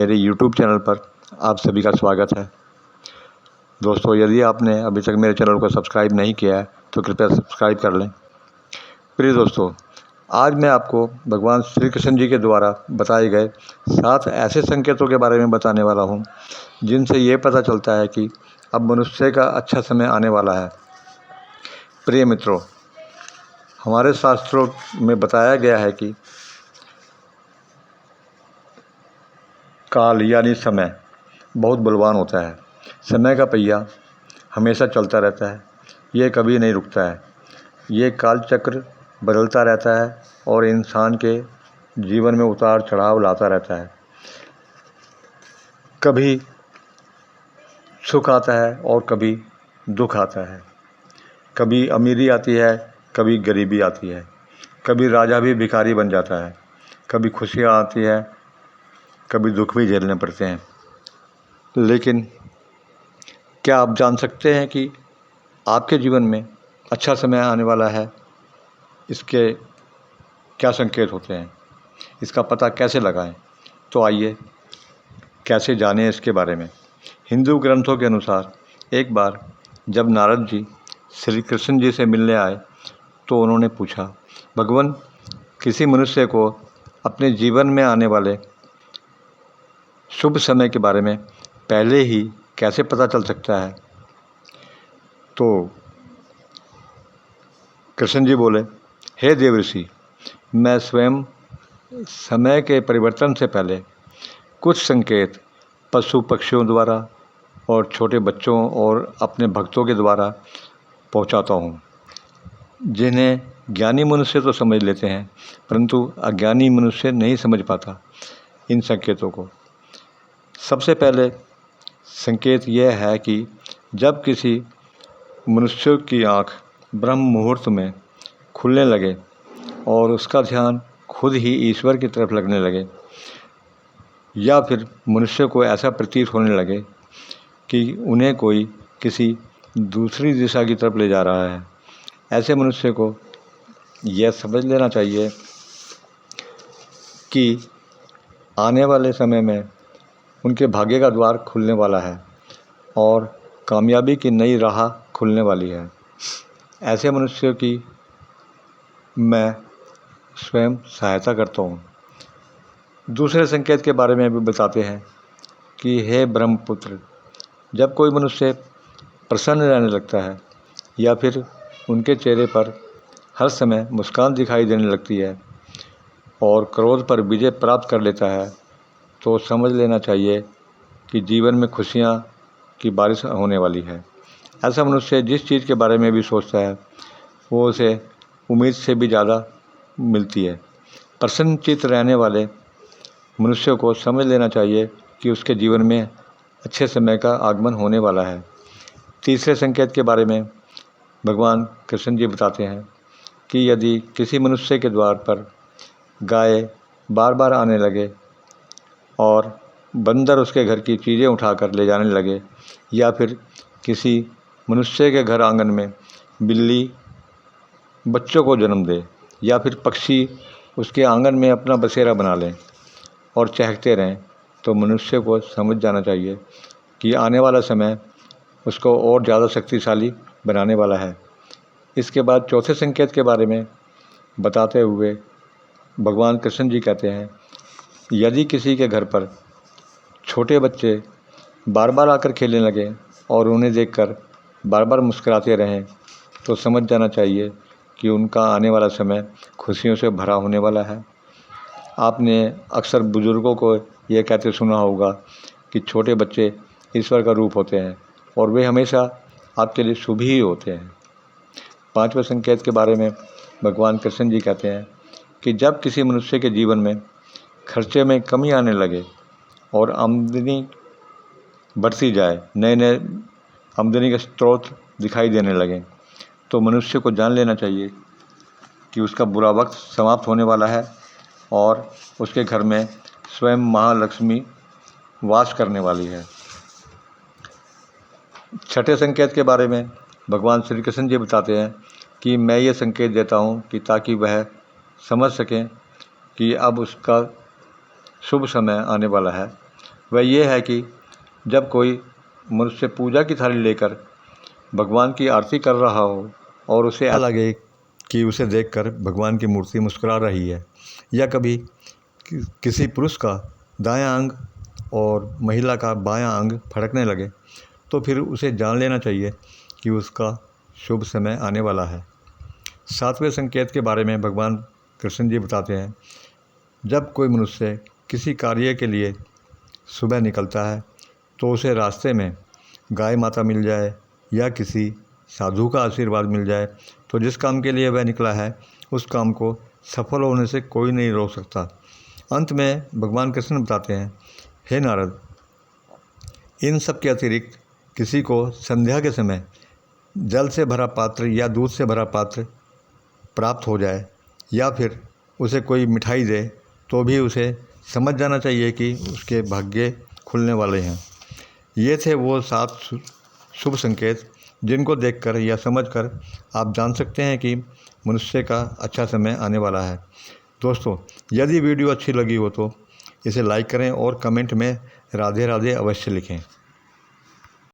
मेरे YouTube channel पर आप सभी का स्वागत है। दोस्तों, यदि आपने अभी तक मेरे चैनल को सब्सक्राइब नहीं किया है तो कृपया सब्सक्राइब कर लें। प्रिय दोस्तों, आज मैं आपको भगवान श्री कृष्ण जी के द्वारा बताए गए 7 ऐसे संकेतों के बारे में बताने वाला हूँ, जिनसे ये पता चलता है कि अब मनुष्य का अच्छा समय आने वाला है। प्रिय मित्रों, हमारे शास्त्रों में बताया गया है कि काल यानी समय बहुत बलवान होता है। समय का पहिया हमेशा चलता रहता है, ये कभी नहीं रुकता है। ये काल चक्र बदलता रहता है और इंसान के जीवन में उतार चढ़ाव लाता रहता है। कभी सुख आता है और कभी दुख आता है। कभी अमीरी आती है, कभी गरीबी आती है। कभी राजा भी भिखारी बन जाता है। कभी खुशियाँ आती है, कभी दुख भी झेलने पड़ते हैं। लेकिन क्या आप जान सकते हैं कि आपके जीवन में अच्छा समय आने वाला है? इसके क्या संकेत होते हैं? इसका पता कैसे लगाएं? तो आइए कैसे जानें इसके बारे में। हिंदू ग्रंथों के अनुसार एक बार जब नारद जी श्री कृष्ण जी से मिलने आए तो उन्होंने पूछा, भगवान, किसी मनुष्य को अपने जीवन में आने वाले शुभ समय के बारे में पहले ही कैसे पता चल सकता है? तो कृष्ण जी बोले, हे देवर्षि, मैं स्वयं समय के परिवर्तन से पहले कुछ संकेत पशु पक्षियों द्वारा और छोटे बच्चों और अपने भक्तों के द्वारा पहुंचाता हूं, जिन्हें ज्ञानी मनुष्य तो समझ लेते हैं, परंतु अज्ञानी मनुष्य नहीं समझ पाता इन संकेतों को। सबसे पहले संकेत यह है कि जब किसी मनुष्य की आँख ब्रह्म मुहूर्त में खुलने लगे और उसका ध्यान खुद ही ईश्वर की तरफ लगने लगे, या फिर मनुष्य को ऐसा प्रतीत होने लगे कि उन्हें कोई किसी दूसरी दिशा की तरफ ले जा रहा है, ऐसे मनुष्य को यह समझ लेना चाहिए कि आने वाले समय में उनके भाग्य का द्वार खुलने वाला है और कामयाबी की नई राह खुलने वाली है। ऐसे मनुष्यों की मैं स्वयं सहायता करता हूँ। दूसरे संकेत के बारे में भी बताते हैं कि हे ब्रह्मपुत्र, जब कोई मनुष्य प्रसन्न रहने लगता है या फिर उनके चेहरे पर हर समय मुस्कान दिखाई देने लगती है और क्रोध पर विजय प्राप्त कर लेता है, तो समझ लेना चाहिए कि जीवन में खुशियाँ की बारिश होने वाली है। ऐसा मनुष्य जिस चीज़ के बारे में भी सोचता है वो उसे उम्मीद से भी ज़्यादा मिलती है। प्रसन्नचित्त रहने वाले मनुष्य को समझ लेना चाहिए कि उसके जीवन में अच्छे समय का आगमन होने वाला है। तीसरे संकेत के बारे में भगवान कृष्ण जी बताते हैं कि यदि किसी मनुष्य के द्वार पर गाय बार बार आने लगे और बंदर उसके घर की चीज़ें उठाकर ले जाने लगे, या फिर किसी मनुष्य के घर आंगन में बिल्ली बच्चों को जन्म दे, या फिर पक्षी उसके आंगन में अपना बसेरा बना लें और चहकते रहें, तो मनुष्य को समझ जाना चाहिए कि आने वाला समय उसको और ज़्यादा शक्तिशाली बनाने वाला है। इसके बाद चौथे संकेत के बारे में बताते हुए भगवान कृष्ण जी कहते हैं, यदि किसी के घर पर छोटे बच्चे बार बार आकर खेलने लगें और उन्हें देखकर बार बार मुस्कुराते रहें, तो समझ जाना चाहिए कि उनका आने वाला समय खुशियों से भरा होने वाला है। आपने अक्सर बुज़ुर्गों को ये कहते सुना होगा कि छोटे बच्चे ईश्वर का रूप होते हैं और वे हमेशा आपके लिए शुभ ही होते हैं। पांचवें संकेत के बारे में भगवान कृष्ण जी कहते हैं कि जब किसी मनुष्य के जीवन में खर्चे में कमी आने लगे और आमदनी बढ़ती जाए, नए नए आमदनी के स्रोत दिखाई देने लगें, तो मनुष्य को जान लेना चाहिए कि उसका बुरा वक्त समाप्त होने वाला है और उसके घर में स्वयं महालक्ष्मी वास करने वाली है। छठे संकेत के बारे में भगवान श्री कृष्ण जी बताते हैं कि मैं ये संकेत देता हूँ कि ताकि वह समझ सकें कि अब उसका शुभ समय आने वाला है वह ये है कि जब कोई मनुष्य पूजा की थाली लेकर भगवान की आरती कर रहा हो और उसे ऐसा लगे कि उसे देखकर भगवान की मूर्ति मुस्कुरा रही है, या कभी किसी पुरुष का दायां अंग और महिला का बायां अंग फड़कने लगे, तो फिर उसे जान लेना चाहिए कि उसका शुभ समय आने वाला है। 7वें संकेत के बारे में भगवान कृष्ण जी बताते हैं, जब कोई मनुष्य किसी कार्य के लिए सुबह निकलता है तो उसे रास्ते में गाय माता मिल जाए या किसी साधु का आशीर्वाद मिल जाए, तो जिस काम के लिए वह निकला है उस काम को सफल होने से कोई नहीं रोक सकता। अंत में भगवान कृष्ण बताते हैं, हे नारद, इन सब के अतिरिक्त किसी को संध्या के समय जल से भरा पात्र या दूध से भरा पात्र प्राप्त हो जाए या फिर उसे कोई मिठाई दे, तो भी उसे समझ जाना चाहिए कि उसके भाग्य खुलने वाले हैं। ये थे वो 7 शुभ संकेत जिनको देखकर या समझकर आप जान सकते हैं कि मनुष्य का अच्छा समय आने वाला है। दोस्तों, यदि वीडियो अच्छी लगी हो तो इसे लाइक करें और कमेंट में राधे राधे अवश्य लिखें।